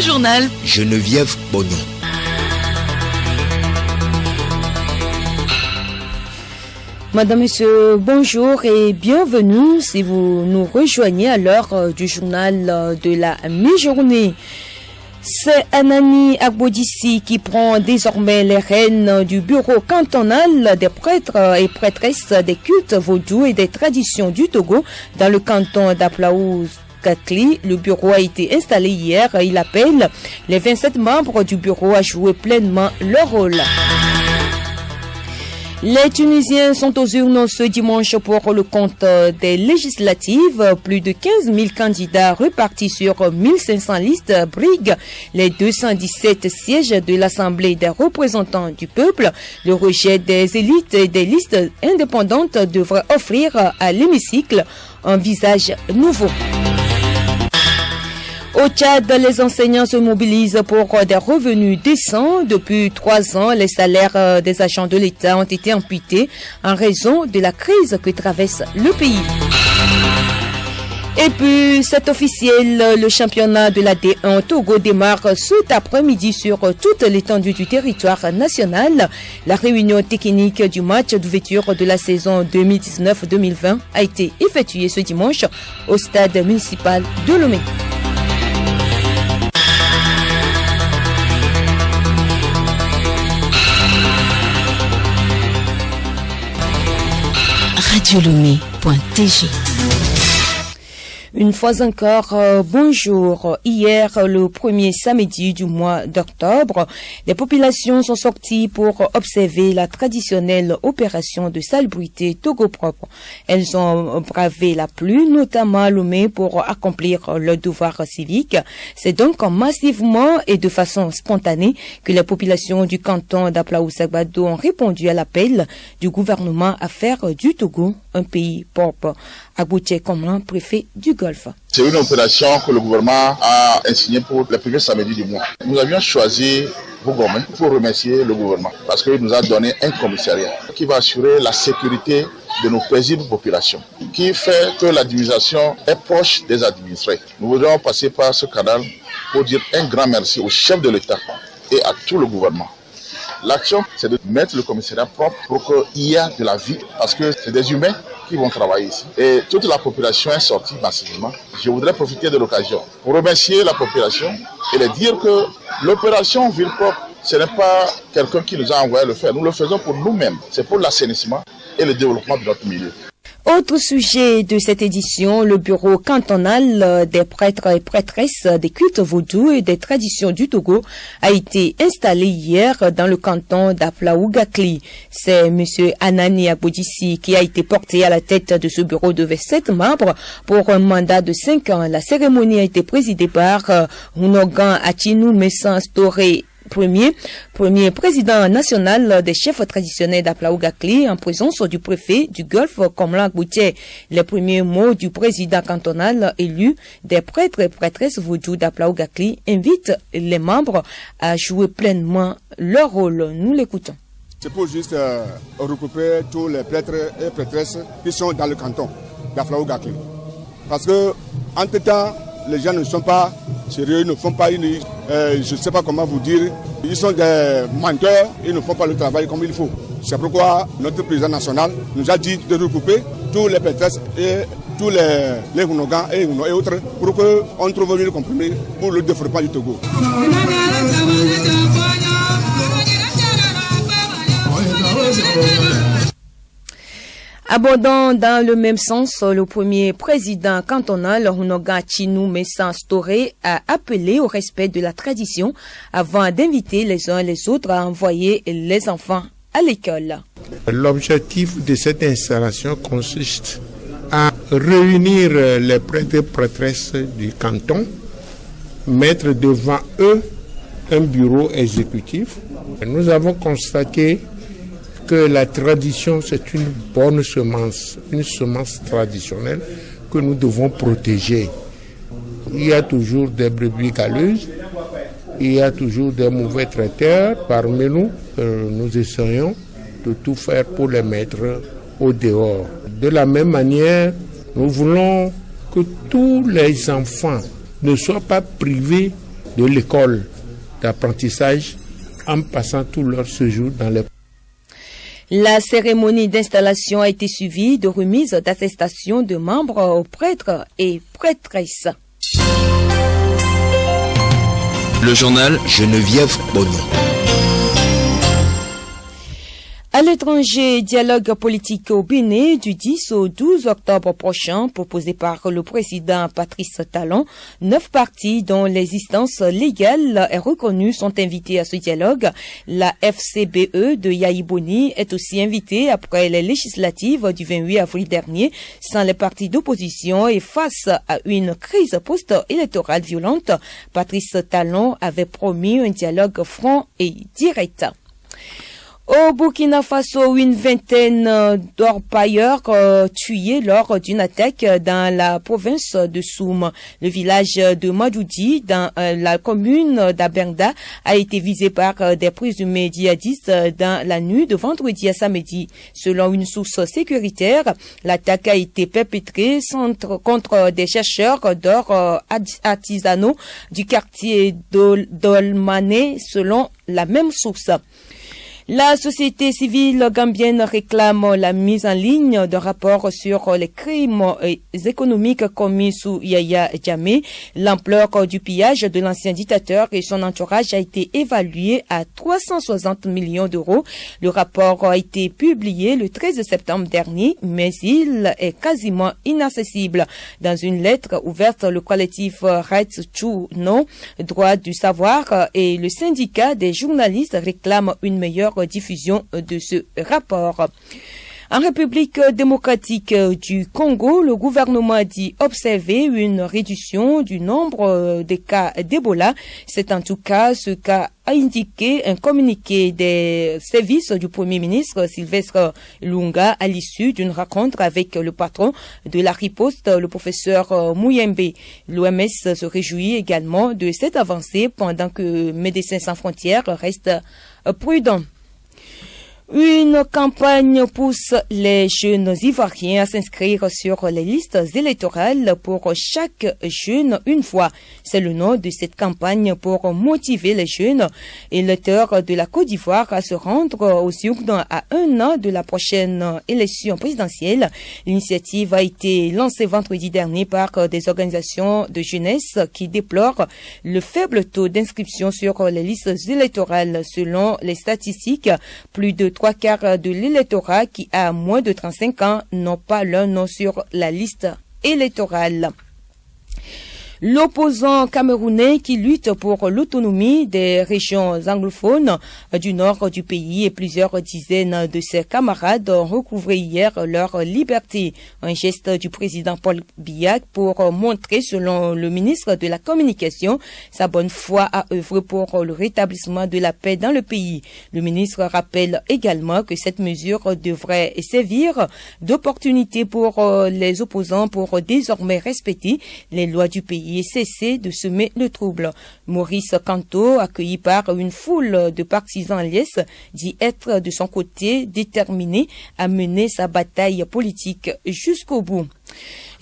Le journal Geneviève Bognon. Madame, Monsieur, bonjour et bienvenue si vous nous rejoignez à l'heure du journal de la mi-journée. C'est Anani Agbodissi qui prend désormais les rênes du bureau cantonal des prêtres et prêtresses des cultes vaudous et des traditions du Togo dans le canton d'Aplaouz-Gatli. Le bureau a été installé hier. Il appelle les 27 membres du bureau à jouer pleinement leur rôle. Les Tunisiens sont aux urnes ce dimanche pour le compte des législatives. Plus de 15 000 candidats repartis sur 1500 listes briguent les 217 sièges de l'Assemblée des représentants du peuple. Le rejet des élites et des listes indépendantes devrait offrir à l'hémicycle un visage nouveau. Au Tchad, les enseignants se mobilisent pour des revenus décents. Depuis 3 ans, les salaires des agents de l'État ont été amputés en raison de la crise que traverse le pays. Et puis, c'est officiel, le championnat de la D1 au Togo démarre cet après-midi sur toute l'étendue du territoire national. La réunion technique du match d'ouverture de la saison 2019-2020 a été effectuée ce dimanche au stade municipal de Lomé. radiolomé.tg. Une fois encore, bonjour. Hier, le premier samedi du mois d'octobre, les populations sont sorties pour observer la traditionnelle opération de salubrité Togo propre. Elles ont bravé la pluie, notamment à Lomé, pour accomplir leur devoir civique. C'est donc massivement et de façon spontanée que les populations du canton d'Aplaouz-Agbado ont répondu à l'appel du gouvernement à faire du Togo un pays propre. Agbouché Komlan, préfet du Golfe. C'est une opération que le gouvernement a insignée pour le premier samedi du mois. Nous avions choisi Bougomé pour remercier le gouvernement parce qu'il nous a donné un commissariat qui va assurer la sécurité de nos paisibles populations, qui fait que l'administration est proche des administrés. Nous voudrions passer par ce canal pour dire un grand merci au chef de l'État et à tout le gouvernement. L'action, c'est de mettre le commissariat propre pour qu'il y ait de la vie, parce que c'est des humains qui vont travailler ici. Et toute la population est sortie massivement. Je voudrais profiter de l'occasion pour remercier la population et leur dire que l'opération Ville propre, ce n'est pas quelqu'un qui nous a envoyé le faire. Nous le faisons pour nous-mêmes. C'est pour l'assainissement et le développement de notre milieu. Autre sujet de cette édition, le bureau cantonal des prêtres et prêtresses des cultes vaudous et des traditions du Togo a été installé hier dans le canton d'Aplaouz-Gatli. C'est M. Anani Agbodissi qui a été porté à la tête de ce bureau de 27 membres pour un mandat de 5 ans. La cérémonie a été présidée par Hunogan Achinou Messan Storé, premier président national des chefs traditionnels d'Aplaouz-Gatli, en présence du préfet du Golfe, Komlan Agbouché. Les premiers mots du président cantonal élu des prêtres et prêtresses vaudous d'Aplaouz-Gatli invitent les membres à jouer pleinement leur rôle. Nous l'écoutons. C'est pour juste regrouper tous les prêtres et prêtresses qui sont dans le canton d'Aplaouz-Gatli. Parce que, entre-temps, les gens ne sont pas sérieux, ils ne font pas je ne sais pas comment vous dire, ils sont des menteurs, ils ne font pas le travail comme il faut. C'est pourquoi notre président national nous a dit de regrouper tous les prêtresses et tous les Hunogans et autres pour qu'on trouve le compromis pour le développement du Togo. Abordant dans le même sens, le premier président cantonal, Hunogan Achinou Messan Storé, a appelé au respect de la tradition avant d'inviter les uns et les autres à envoyer les enfants à l'école. L'objectif de cette installation consiste à réunir les prêtres et prêtresses du canton, mettre devant eux un bureau exécutif. Nous avons constaté que la tradition, c'est une bonne semence, une semence traditionnelle que nous devons protéger. Il y a toujours des brebis galeuses, il y a toujours des mauvais traiteurs parmi nous. Nous essayons de tout faire pour les mettre au dehors. De la même manière, nous voulons que tous les enfants ne soient pas privés de l'école d'apprentissage en passant tout leur séjour dans les... La cérémonie d'installation a été suivie de remise d'attestations de membres aux prêtres et prêtresses. Le journal Geneviève Bonny. À l'étranger, dialogue politique au Bénin du 10 au 12 octobre prochain, proposé par le président Patrice Talon. 9 partis dont l'existence légale est reconnue sont invités à ce dialogue. La FCBE de Yaïboni est aussi invitée après les législatives du 28 avril dernier, sans les partis d'opposition et face à une crise post-électorale violente. Patrice Talon avait promis un dialogue franc et direct. Au Burkina Faso, une vingtaine d'orpailleurs tués lors d'une attaque dans la province de Soum. Le village de Madoudi, dans la commune d'Aberda, a été visé par des présumés djihadistes dans la nuit de vendredi à samedi. Selon une source sécuritaire, l'attaque a été perpétrée contre des chercheurs d'or artisanaux du quartier d'Olmané, selon la même source. La société civile gambienne réclame la mise en ligne de rapports sur les crimes économiques commis sous Yahya Jammeh. L'ampleur du pillage de l'ancien dictateur et son entourage a été évaluée à 360 millions d'euros. Le rapport a été publié le 13 septembre dernier, mais il est quasiment inaccessible. Dans une lettre ouverte, le collectif Rights to Know, droit du savoir, et le syndicat des journalistes réclament une meilleure diffusion de ce rapport. En République démocratique du Congo, le gouvernement a dit observer une réduction du nombre de cas d'Ebola. C'est en tout cas ce qu'a indiqué un communiqué des services du Premier ministre Sylvestre Lunga à l'issue d'une rencontre avec le patron de la riposte, le professeur Mouyembe. L'OMS se réjouit également de cette avancée pendant que Médecins sans frontières reste prudent. Une campagne pousse les jeunes Ivoiriens à s'inscrire sur les listes électorales pour chaque jeune une fois. C'est le nom de cette campagne pour motiver les jeunes électeurs de la Côte d'Ivoire à se rendre aux urnes à un an de la prochaine élection présidentielle. L'initiative a été lancée vendredi dernier par des organisations de jeunesse qui déplorent le faible taux d'inscription sur les listes électorales. Selon les statistiques, plus de 3/4 de l'électorat qui a moins de 35 ans n'ont pas leur nom sur la liste électorale. L'opposant camerounais qui lutte pour l'autonomie des régions anglophones du nord du pays et plusieurs dizaines de ses camarades ont recouvré hier leur liberté. Un geste du président Paul Biya pour montrer, selon le ministre de la Communication, sa bonne foi à œuvrer pour le rétablissement de la paix dans le pays. Le ministre rappelle également que cette mesure devrait servir d'opportunité pour les opposants pour désormais respecter les lois du pays et cesser de semer le trouble. Maurice Kanto, accueilli par une foule de partisans en liesse, dit être de son côté déterminé à mener sa bataille politique jusqu'au bout.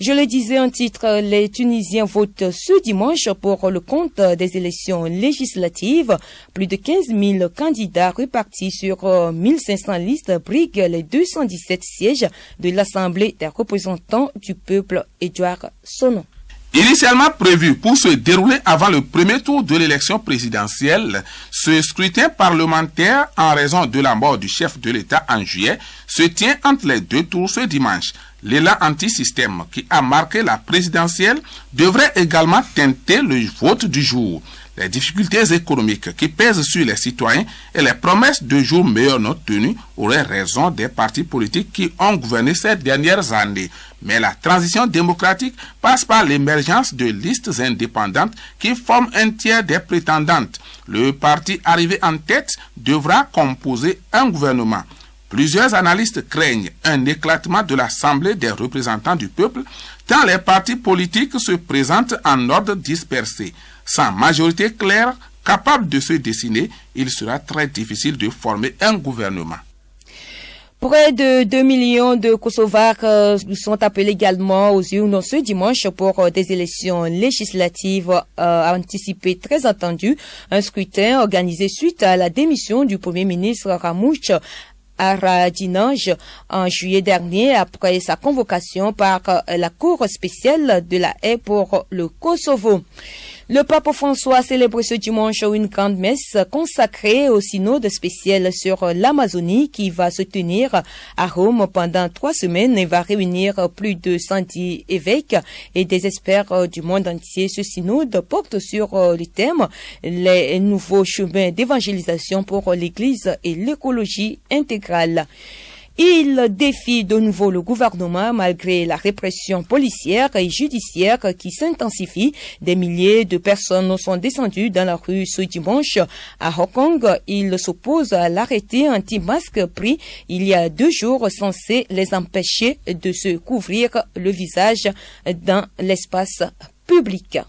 Je le disais en titre, les Tunisiens votent ce dimanche pour le compte des élections législatives. Plus de 15 000 candidats répartis sur 1500 listes briguent les 217 sièges de l'Assemblée des représentants du peuple. Édouard Sonon. Initialement prévu pour se dérouler avant le premier tour de l'élection présidentielle, ce scrutin parlementaire, en raison de la mort du chef de l'État en juillet, se tient entre les deux tours ce dimanche. L'élan anti-système qui a marqué la présidentielle devrait également teinter le vote du jour. Les difficultés économiques qui pèsent sur les citoyens et les promesses de jours meilleurs non tenus auraient raison des partis politiques qui ont gouverné ces dernières années. Mais la transition démocratique passe par l'émergence de listes indépendantes qui forment un tiers des prétendantes. Le parti arrivé en tête devra composer un gouvernement. Plusieurs analystes craignent un éclatement de l'Assemblée des représentants du peuple, tant les partis politiques se présentent en ordre dispersé. Sans majorité claire, capable de se dessiner, il sera très difficile de former un gouvernement. Près de 2 millions de Kosovars sont appelés également aux urnes ce dimanche pour des élections législatives anticipées très attendues. Un scrutin organisé suite à la démission du Premier ministre Ramush Haradinaj en juillet dernier après sa convocation par la Cour spéciale de la Haye pour le Kosovo. Le pape François a célébré ce dimanche une grande messe consacrée au synode spécial sur l'Amazonie qui va se tenir à Rome pendant 3 semaines et va réunir plus de 110 évêques et des experts du monde entier. Ce synode porte sur le thème les nouveaux chemins d'évangélisation pour l'Église et l'écologie intégrale. Il défie de nouveau le gouvernement malgré la répression policière et judiciaire qui s'intensifie. Des milliers de personnes sont descendues dans la rue ce dimanche. À Hong Kong, il s'oppose à l'arrêté anti-masque pris il y a 2 jours censé les empêcher de se couvrir le visage dans l'espace public.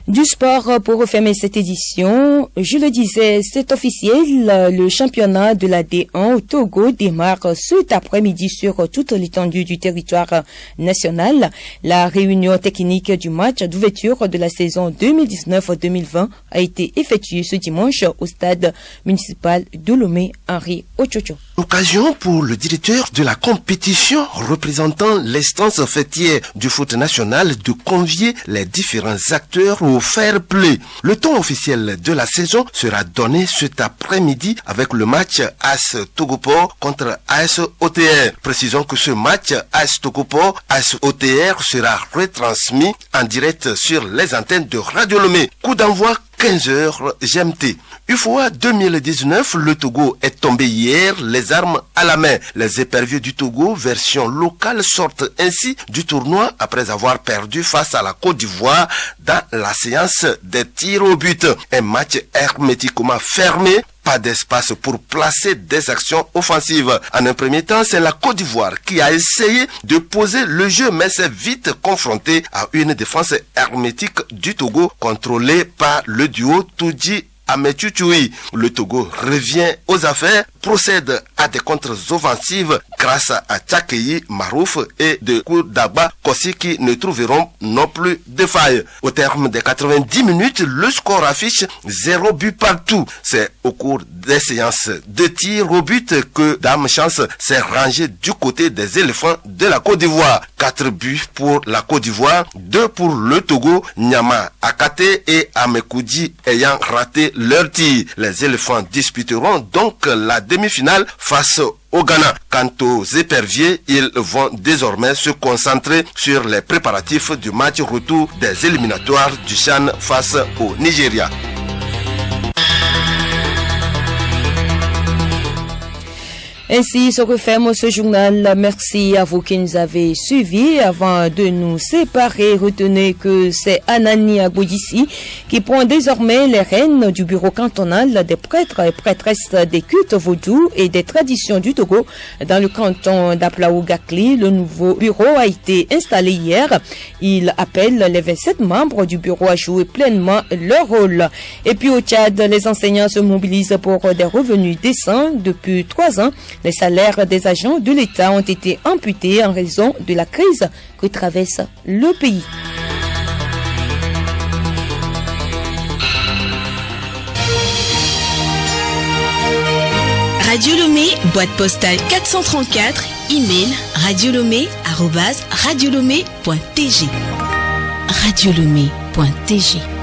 Du sport pour refermer cette édition, je le disais, c'est officiel, le championnat de la D1 au Togo démarre cet après-midi sur toute l'étendue du territoire national. La réunion technique du match d'ouverture de la saison 2019-2020 a été effectuée ce dimanche au stade municipal de Lomé Henri Ochocho. Occasion pour le directeur de la compétition représentant l'instance fêtière du foot national de convier les différents acteurs au fair play. Le ton officiel de la saison sera donné cet après-midi avec le match AS Togoport contre AS OTR. Précisons que ce match AS Togoport AS OTR sera retransmis en direct sur les antennes de Radio Lomé. Coup d'envoi 15h GMT. UFOA 2019, le Togo est tombé hier, les armes à la main. Les éperviers du Togo, version locale, sortent ainsi du tournoi après avoir perdu face à la Côte d'Ivoire dans la séance des tirs au but. Un match hermétiquement fermé. Pas d'espace pour placer des actions offensives. En un premier temps, c'est la Côte d'Ivoire qui a essayé de poser le jeu, mais s'est vite confronté à une défense hermétique du Togo, contrôlée par le duo Toudji Ametuchoui. Le Togo revient aux affaires, procède à des contre-offensives grâce à Tchakeyi Marouf et de Koudaba Kossi qui ne trouveront non plus de faille. Au terme des 90 minutes, le score affiche 0 but partout. C'est au cours des séances de tir au but que Dame Chance s'est rangée du côté des éléphants de la Côte d'Ivoire. 4 buts pour la Côte d'Ivoire, 2 pour le Togo, Nyama Akate et Amekoudji ayant raté leur tir. Les éléphants disputeront donc la demi-finale face au Ghana. Quant aux éperviers, ils vont désormais se concentrer sur les préparatifs du match retour des éliminatoires du CHAN face au Nigeria. Ainsi se referme ce journal. Merci à vous qui nous avez suivis. Avant de nous séparer, retenez que c'est Anani Agbodissi qui prend désormais les rênes du bureau cantonal des prêtres et prêtresses des cultes vaudous et des traditions du Togo dans le canton d'Aplaou-Gakli. Le nouveau bureau a été installé hier. Il appelle les 27 membres du bureau à jouer pleinement leur rôle. Et puis au Tchad, les enseignants se mobilisent pour des revenus décents depuis 3 ans. Les salaires des agents de l'État ont été amputés en raison de la crise que traverse le pays. Radio Lomé, boîte postale 434, email radiolomé@radiolomé.tg. radiolomé.tg